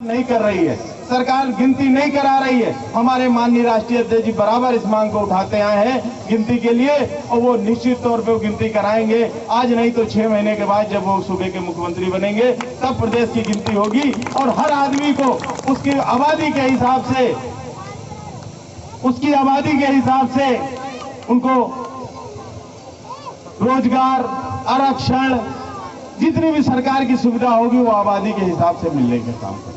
नहीं कर रही है, सरकार गिनती नहीं करा रही है। हमारे माननीय राष्ट्रीय अध्यक्ष जी बराबर इस मांग को उठाते आए हैं गिनती के लिए, और वो निश्चित तौर पे वो गिनती कराएंगे। आज नहीं तो 6 महीने के बाद जब वो सूबे के मुख्यमंत्री बनेंगे तब प्रदेश की गिनती होगी, और हर आदमी को उसकी आबादी के हिसाब से उनको रोजगार, आरक्षण, जितनी भी सरकार की सुविधा होगी वो आबादी के हिसाब से मिलने का काम करेंगे।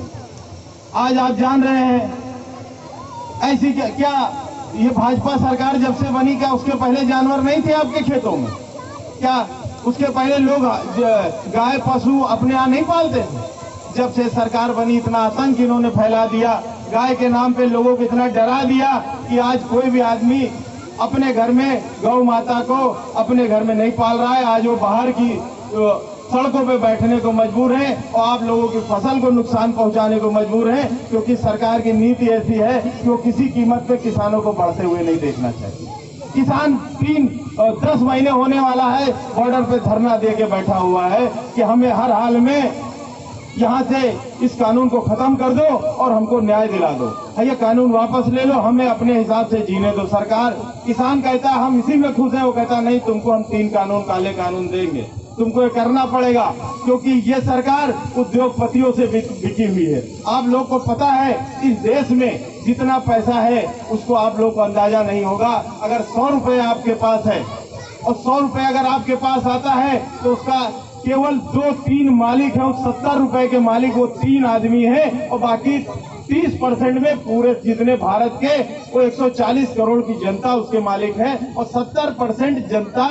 आज आप जान रहे हैं ऐसी क्या ये भाजपा सरकार जब से बनी, क्या उसके पहले जानवर नहीं थे आपके खेतों में? क्या उसके पहले लोग गाय पशु अपने यहाँ नहीं पालते थे? जब से सरकार बनी इतना आतंक इन्होंने फैला दिया, गाय के नाम पे लोगों को इतना डरा दिया कि आज कोई भी आदमी अपने घर में गौ माता को अपने घर में नहीं पाल रहा है। आज वो बाहर की सड़कों पे बैठने को मजबूर है और आप लोगों की फसल को नुकसान पहुंचाने को मजबूर है, क्योंकि सरकार की नीति ऐसी है कि वो किसी कीमत पे किसानों को बढ़ते हुए नहीं देखना चाहिए। किसान 10 महीने होने वाला है बॉर्डर पे धरना दे के बैठा हुआ है कि हमें हर हाल में यहाँ से इस कानून को खत्म कर दो और हमको न्याय दिला दो, ये कानून वापस ले लो, हमें अपने हिसाब से जीने दो। सरकार, किसान कहता है हम इसी में खुश हैं, वो कहता नहीं, तुमको हम 3 कानून काले कानून देंगे, तुमको ये करना पड़ेगा, क्योंकि ये सरकार उद्योगपतियों से बिकी हुई है। आप लोग को पता है इस देश में जितना पैसा है उसको आप लोग को अंदाजा नहीं होगा। अगर 100 रुपए आपके पास है और 100 रुपए अगर आपके पास आता है तो उसका केवल 2-3 मालिक है, उस 70 रुपए के मालिक वो 3 आदमी है, और बाकी 30% में पूरे जितने भारत के वो 140 करोड़ की जनता उसके मालिक है, और 70% जनता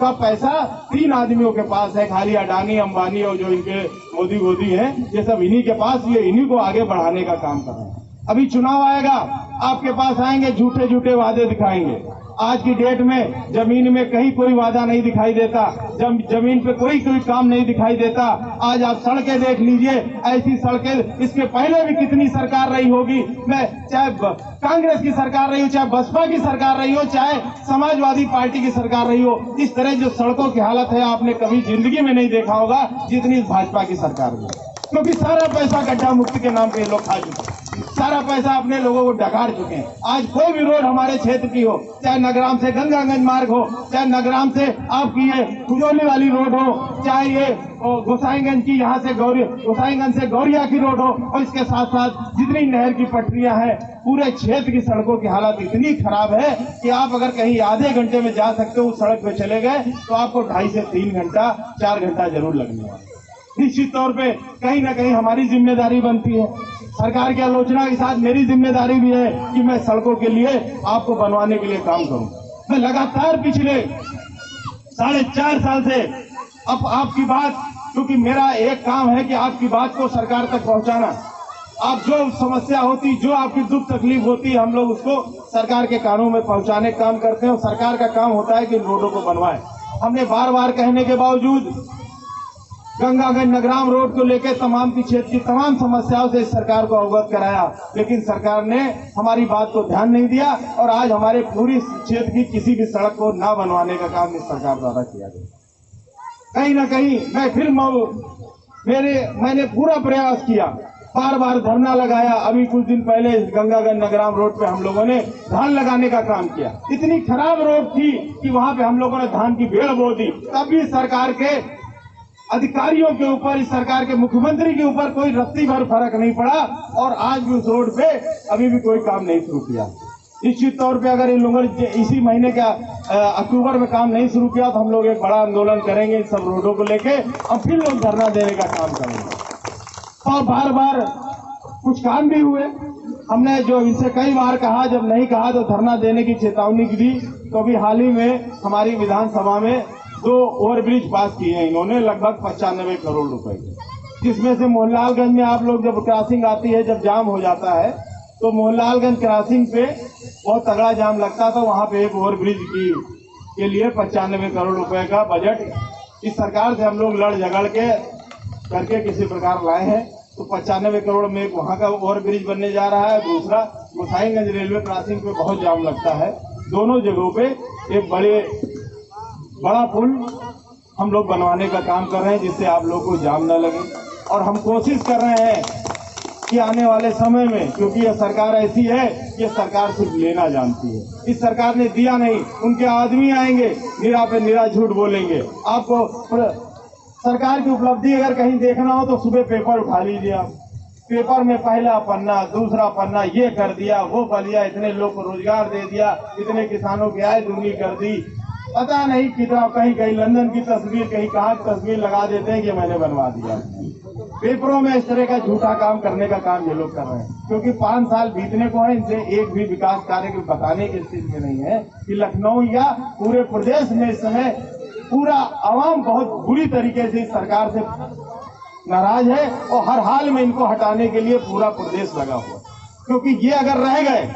का पैसा 3 आदमियों के पास है, खाली अडानी अंबानी और जो इनके मोदी गोदी हैं, ये सब इन्हीं के पास, ये इन्हीं को आगे बढ़ाने का काम कर रहे हैं। अभी चुनाव आएगा, आपके पास आएंगे, झूठे झूठे वादे दिखाएंगे। आज की डेट में जमीन में कहीं कोई वादा नहीं दिखाई देता, जमीन पे कोई काम नहीं दिखाई देता। आज आप सड़कें देख लीजिए, ऐसी सड़कें इसके पहले भी कितनी सरकार रही होगी, मैं चाहे कांग्रेस की सरकार रही हो, चाहे बसपा की सरकार रही हो, चाहे समाजवादी पार्टी की सरकार रही हो, इस तरह जो सड़कों की हालत है आपने कभी जिंदगी में नहीं देखा होगा जितनी भाजपा की सरकार में, क्योंकि सारा पैसा गड्ढा मुक्ति के नाम पे लोग खा चुके, सारा पैसा अपने लोगों को डकार चुके हैं। आज कोई भी रोड हमारे क्षेत्र की हो, चाहे नगराम से गंगागंज मार्ग हो, चाहे नगराम से आपकी ये खुजोली वाली रोड हो, चाहे ये गोसाईगंज की यहाँ से गोसाईगंज से गौरिया की रोड हो, और इसके साथ साथ जितनी नहर की पटरियां हैं, पूरे क्षेत्र की सड़कों की हालत इतनी खराब है कि आप अगर कहीं आधे घंटे में जा सकते हो, उस सड़क पे चले गए तो आपको 2.5 से 3 घंटा 4 घंटा जरूर लगने वाला है। निश्चित तौर पे कहीं ना कहीं हमारी जिम्मेदारी बनती है, सरकार की आलोचना के साथ मेरी जिम्मेदारी भी है कि मैं सड़कों के लिए आपको बनवाने के लिए काम करूं। मैं लगातार पिछले 4.5 साल से अब आपकी बात, क्योंकि मेरा एक काम है कि आपकी बात को सरकार तक पहुंचाना। आप जो समस्या होती, जो आपकी दुख तकलीफ होती है, हम लोग उसको सरकार के कानों में पहुंचाने का काम करते हैं, और सरकार का काम होता है कि रोडों को बनवाए। हमने बार बार कहने के बावजूद गंगागंज नगराम रोड को लेकर तमाम की क्षेत्र की तमाम समस्याओं से सरकार को अवगत कराया, लेकिन सरकार ने हमारी बात को ध्यान नहीं दिया, और आज हमारे पूरी क्षेत्र की किसी भी सड़क को न बनवाने का काम इस सरकार द्वारा किया गया। कहीं ना कहीं मैंने पूरा प्रयास किया, बार बार धरना लगाया। अभी कुछ दिन पहले गंगागंज नगराम रोड पे हम लोगों ने धान लगाने का काम किया। इतनी खराब रोड थी कि वहां पे हम लोगों ने धान की भेड़ बो दी, तब भी सरकार के अधिकारियों के ऊपर, इस सरकार के मुख्यमंत्री के ऊपर कोई रत्ती भर फर्क नहीं पड़ा, और आज भी उस रोड पे अभी भी कोई काम नहीं शुरू किया। निश्चित तौर पे अगर इन लोगों ने इसी महीने का अक्टूबर में काम नहीं शुरू किया तो हम लोग एक बड़ा आंदोलन करेंगे इन सब रोडों को लेके, और फिर लोग धरना देने का काम करेंगे। और बार बार कुछ काम भी हुए, हमने जो इनसे कई बार कहा, जब नहीं कहा तो धरना देने की चेतावनी दी। तो अभी हाल ही में हमारी विधानसभा में 2 ओवरब्रिज पास किए हैं इन्होंने, लगभग 95 करोड़ रुपए के, जिसमें से मोहनलालगंज में आप लोग जब क्रॉसिंग आती है, जब जाम हो जाता है तो मोहनलालगंज क्रॉसिंग पे बहुत तगड़ा जाम लगता था, वहां पे एक ओवरब्रिज के लिए 95 करोड़ रुपए का बजट इस सरकार से हम लोग लड़ झगड़ के करके किसी प्रकार लाए हैं। तो 95 करोड़ में एक वहां का ओवरब्रिज बनने जा रहा है, दूसरा गोसाईगंज रेलवे क्रॉसिंग पे बहुत जाम लगता है। दोनों जगहों पे एक बड़ा पुल हम लोग बनवाने का काम कर रहे हैं, जिससे आप लोग को जाम न लगे। और हम कोशिश कर रहे हैं कि आने वाले समय में, क्योंकि यह सरकार ऐसी है, ये सरकार सिर्फ लेना जानती है। इस सरकार ने दिया नहीं, उनके आदमी आएंगे, निरा पे निरा झूठ बोलेंगे। आपको सरकार की उपलब्धि अगर कहीं देखना हो तो सुबह पेपर उठा लीजिए आप। पेपर में पहला पन्ना, दूसरा पन्ना, ये कर दिया, वो कर दिया, इतने लोग को रोजगार दे दिया, इतने किसानों की आय दुगनी कर दी। पता नहीं कितना, कहीं लंदन की तस्वीर, कहीं कहाँ की तस्वीर लगा देते हैं कि मैंने बनवा दिया। पेपरों में इस तरह का झूठा काम करने का काम ये लोग कर रहे हैं, क्योंकि 5 साल बीतने को है, इनसे एक भी विकास कार्य को बताने की स्थिति में नहीं है कि लखनऊ या पूरे प्रदेश में इस समय पूरा आवाम बहुत बुरी तरीके से इस सरकार से नाराज है और हर हाल में इनको हटाने के लिए पूरा प्रदेश लगा हुआ, क्योंकि ये अगर रह गए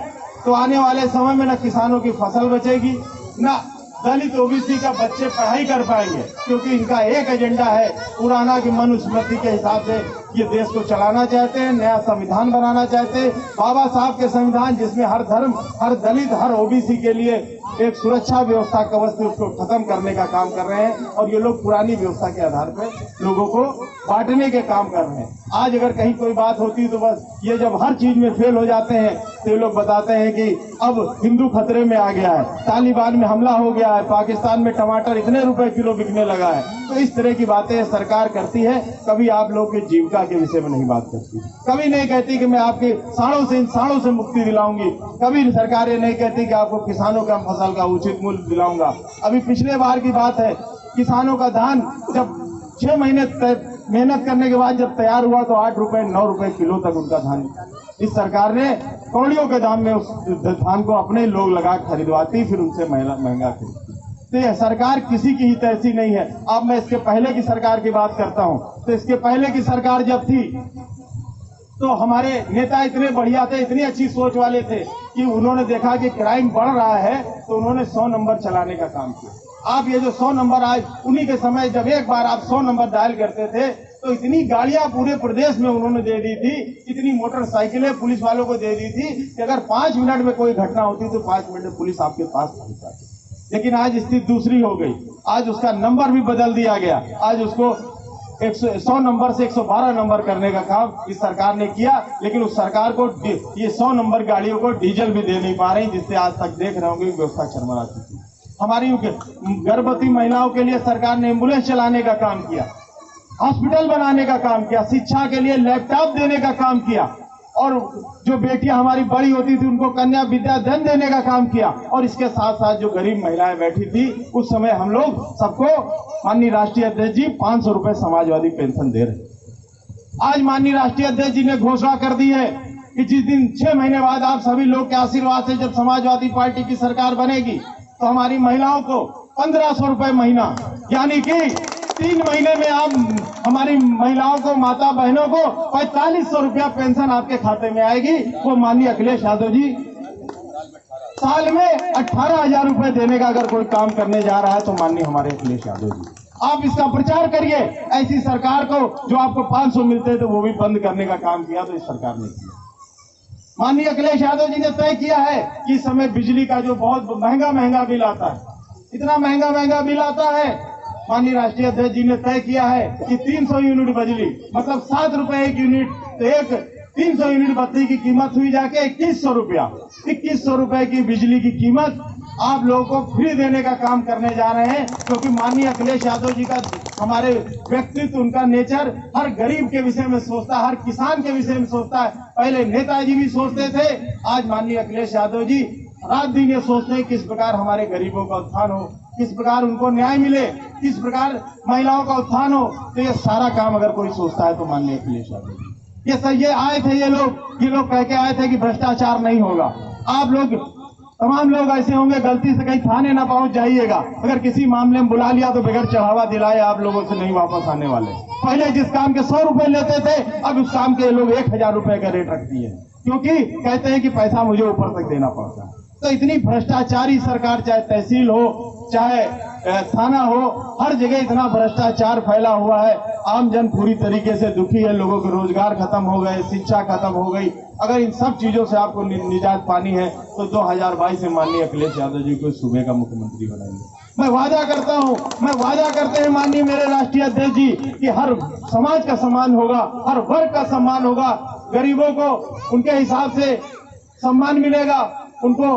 तो आने वाले समय में न किसानों की फसल बचेगी, न दलित ओबीसी का बच्चे पढ़ाई कर पाएंगे, क्योंकि इनका एक एजेंडा है पुराना कि मनुस्मृति के हिसाब से ये देश को चलाना चाहते हैं, नया संविधान बनाना चाहते हैं, बाबा साहब के संविधान जिसमें हर धर्म, हर दलित, हर ओबीसी के लिए एक सुरक्षा व्यवस्था कवच से उसको खत्म करने का काम कर रहे हैं। और ये लोग पुरानी व्यवस्था के आधार पर लोगों को बांटने के काम कर रहे हैं। आज अगर कहीं कोई बात होती है तो बस ये जब हर चीज में फेल हो जाते हैं तो ये लोग बताते हैं कि अब हिंदू खतरे में आ गया है, तालिबान में हमला हो गया है, पाकिस्तान में टमाटर इतने रुपए किलो बिकने लगा है। तो इस तरह की बातें सरकार करती है, कभी आप लोग की जीविका के विषय में नहीं बात करती, कभी नहीं कहती कि मैं आपकी साड़ों से मुक्ति दिलाऊंगी, कभी सरकार ये नहीं कहती कि आपको किसानों का फसल का उचित मूल्य दिलाऊंगा। अभी पिछले बार की बात है, किसानों का धान जब 6 महीने मेहनत करने के बाद जब तैयार हुआ तो 8 रुपए 9 रुपए किलो तक उनका धान, इस सरकार ने कौड़ियों के दाम में उस धान को अपने लोग लगा खरीदवाती, फिर उनसे महंगा खरीदती। तो यह सरकार किसी की हित ऐसी नहीं है। अब मैं इसके पहले की सरकार की बात करता हूं, तो इसके पहले की सरकार जब थी तो हमारे नेता इतने बढ़िया थे, इतनी अच्छी सोच वाले थे कि उन्होंने देखा कि क्राइम बढ़ रहा है तो उन्होंने 100 नंबर चलाने का काम किया। आप ये जो 100 नंबर, आज उन्हीं के समय जब एक बार आप 100 नंबर डायल करते थे तो इतनी गाड़ियां पूरे प्रदेश में उन्होंने दे दी थी, इतनी मोटरसाइकिलें पुलिस वालों को दे दी थी कि अगर 5 मिनट में कोई घटना होती तो 5 मिनट में पुलिस आपके पास पहुंच जाती। लेकिन आज स्थिति दूसरी हो गई, आज उसका नंबर भी बदल दिया गया, आज उसको 100 नंबर से 112 नंबर करने का काम इस सरकार ने किया। लेकिन उस सरकार को ये 100 नंबर गाड़ियों को डीजल भी दे नहीं पा रही, जिससे आज तक देख रहे होंगे व्यवस्था चरमरा चुकी है। हमारी गर्भवती महिलाओं के लिए सरकार ने एम्बुलेंस चलाने का काम किया, हॉस्पिटल बनाने का काम किया, शिक्षा के लिए लैपटॉप देने का काम किया, और जो बेटियां हमारी बड़ी होती थी उनको कन्या विद्या धन देने का काम किया। और इसके साथ साथ जो गरीब महिलाएं बैठी थी उस समय हम लोग सबको माननीय राष्ट्रीय अध्यक्ष जी 500 रुपए समाजवादी पेंशन दे रहे। आज माननीय राष्ट्रीय अध्यक्ष जी ने घोषणा कर दी है कि जिस दिन 6 महीने बाद आप सभी लोग के आशीर्वाद से जब समाजवादी पार्टी की सरकार बनेगी तो हमारी महिलाओं को 1500 रुपए महीना, यानी कि 3 महीने में आप हमारी महिलाओं को, माता बहनों को 4500 रुपया पेंशन आपके खाते में आएगी। वो माननीय अखिलेश यादव जी साल में 18,000 रुपए देने का अगर कोई काम करने जा रहा है तो माननीय हमारे अखिलेश यादव जी, आप इसका प्रचार करिए। ऐसी सरकार को जो आपको 500 मिलते थे वो भी बंद करने का काम किया तो इस सरकार ने किया। माननीय अखिलेश यादव जी ने तय किया है कि इस समय बिजली का जो बहुत महंगा बिल आता है, इतना महंगा बिल आता है, माननीय राष्ट्रीय अध्यक्ष जी ने तय किया है कि 300 यूनिट बिजली मतलब 7 रुपए एक यूनिट, तो एक 300 यूनिट बत्ती की कीमत हुई जाके 2100 रुपया। 2100 रुपए की बिजली की कीमत आप लोगों को फ्री देने का काम करने जा रहे हैं, क्योंकि माननीय अखिलेश यादव जी का हमारे व्यक्तित्व, उनका नेचर हर गरीब के विषय में सोचता है, हर किसान के विषय में सोचता है। पहले नेताजी भी सोचते थे, आज माननीय अखिलेश यादव जी रात दिन ये सोचते हैं किस प्रकार हमारे गरीबों का उत्थान हो, किस प्रकार उनको न्याय मिले, किस प्रकार महिलाओं का उत्थान हो। तो ये सारा काम अगर कोई सोचता है तो माननीय अखिलेश यादव जी ये आए थे, ये लोग कह के आए थे कि भ्रष्टाचार नहीं होगा। आप लोग तमाम लोग ऐसे होंगे, गलती से कहीं थाने ना पहुंच जाइएगा, अगर किसी मामले में बुला लिया तो बगैर चढ़ावा दिलाए आप लोगों से नहीं वापस आने वाले। पहले जिस काम के 100 रुपए लेते थे, अब उस काम के लोग 1000 रुपए का रेट रख दिए, क्योंकि कहते हैं कि पैसा मुझे ऊपर तक देना पड़ता है। तो इतनी भ्रष्टाचारी सरकार, चाहे तहसील हो चाहे थाना हो, हर जगह इतना भ्रष्टाचार फैला हुआ है। आम जन पूरी तरीके से दुखी है, लोगों के रोजगार खत्म हो गए, शिक्षा खत्म हो गई। अगर इन सब चीजों से आपको निजात पानी है तो 2022 में माननीय अखिलेश यादव जी को सूबे का मुख्यमंत्री बनाएंगे। मैं वादा करते हैं माननीय मेरे राष्ट्रीय अध्यक्ष जी कि हर समाज का सम्मान होगा, हर वर्ग का सम्मान होगा। गरीबों को उनके हिसाब से सम्मान मिलेगा, उनको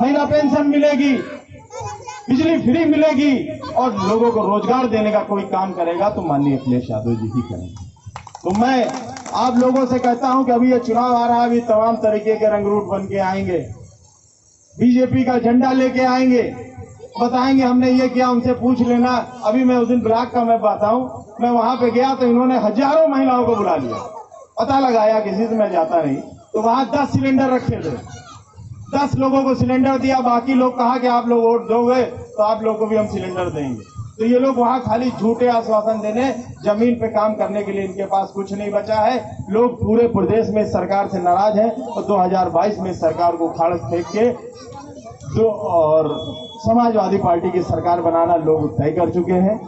महीना पेंशन मिलेगी, बिजली फ्री मिलेगी और लोगों को रोजगार देने का कोई काम करेगा तो माननीय अखिलेश यादव जी ही करेंगे। तो मैं आप लोगों से कहता हूं कि अभी ये चुनाव आ रहा है, अभी तमाम तरीके के रंगरूट बन के आएंगे, बीजेपी का झंडा लेके आएंगे, बताएंगे हमने ये किया, उनसे पूछ लेना। अभी मैं उस दिन ब्लॉक का मैं बताऊं, मैं वहां पे गया तो इन्होंने हजारों महिलाओं को बुला लिया, पता लगाया, किसी से मैं जाता नहीं, तो वहां 10 सिलेंडर रखे थे, 10 लोगों को सिलेंडर दिया, बाकी लोग कहा कि आप लोग वोट दोगे तो आप लोग को भी हम सिलेंडर देंगे। तो ये लोग वहां खाली झूठे आश्वासन देने, जमीन पे काम करने के लिए इनके पास कुछ नहीं बचा है। लोग पूरे प्रदेश में सरकार से नाराज हैं और 2022 में सरकार को उखाड़ फेंक के और समाजवादी पार्टी की सरकार बनाना लोग तय कर चुके हैं।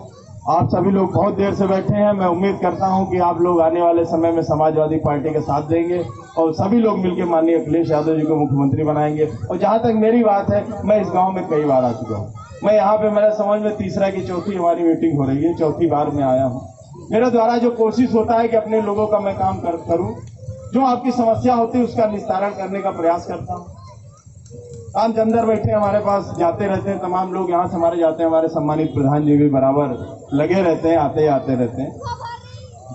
आप सभी लोग बहुत देर से बैठे हैं, मैं उम्मीद करता हूं कि आप लोग आने वाले समय में समाजवादी पार्टी के साथ देंगे और सभी लोग मिलकर माननीय अखिलेश यादव जी को मुख्यमंत्री बनाएंगे। और जहां तक मेरी बात है, मैं इस गांव में कई बार आ चुका हूं, मैं यहाँ पे मेरे समझ में तीसरा की चौथी हमारी मीटिंग हो रही है, चौथी बार मैं आया हूँ। मेरे द्वारा जो कोशिश होता है कि अपने लोगों का मैं काम करूँ, जो आपकी समस्या होती है उसका निस्तारण करने का प्रयास करता हूँ। काम के अंदर बैठे हमारे पास जाते रहते हैं, तमाम लोग यहाँ से हमारे जाते हैं, हमारे सम्मानित प्रधान जी भी बराबर लगे रहते हैं, आते रहते हैं।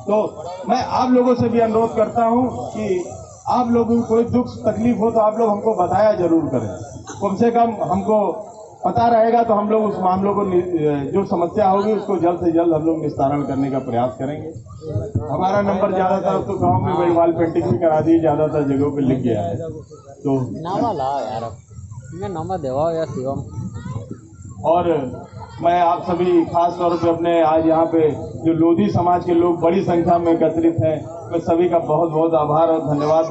तो मैं आप लोगों से भी अनुरोध करता हूँ कि आप लोगों को कोई दुख तकलीफ हो तो आप लोग हमको बताया जरूर करें, कम से कम हमको पता रहेगा तो हम लोग उस मामलों को, जो समस्या होगी उसको जल्द से जल्द हम लोग निस्तारण करने का प्रयास करेंगे। हमारा नंबर ज्यादातर तो गांव में वॉल पेंटिंग भी करा दी, ज्यादातर जगहों पे लिख गया है। तो और मैं आप सभी खास तौर पे अपने आज यहाँ पे जो लोधी समाज के लोग बड़ी संख्या में एकत्रित हैं, मैं सभी का बहुत बहुत आभार और धन्यवाद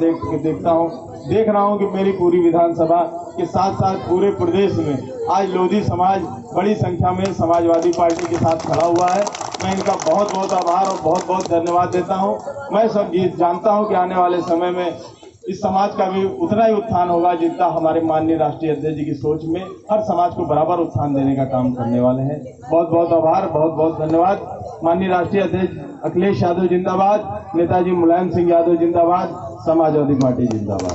देख रहा हूँ कि मेरी पूरी विधानसभा के साथ साथ पूरे प्रदेश में आज लोधी समाज बड़ी संख्या में समाजवादी पार्टी के साथ खड़ा हुआ है। मैं इनका बहुत बहुत आभार और बहुत बहुत धन्यवाद देता हूं। मैं सब जानता हूं कि आने वाले समय में इस समाज का भी उतना ही उत्थान होगा जितना हमारे माननीय राष्ट्रीय अध्यक्ष जी की सोच में हर समाज को बराबर उत्थान देने का काम करने वाले हैं। बहुत बहुत आभार, बहुत बहुत धन्यवाद। माननीय राष्ट्रीय अध्यक्ष अखिलेश यादव जिंदाबाद, नेताजी मुलायम सिंह यादव जिंदाबाद, समाजवादी पार्टी जिंदाबाद।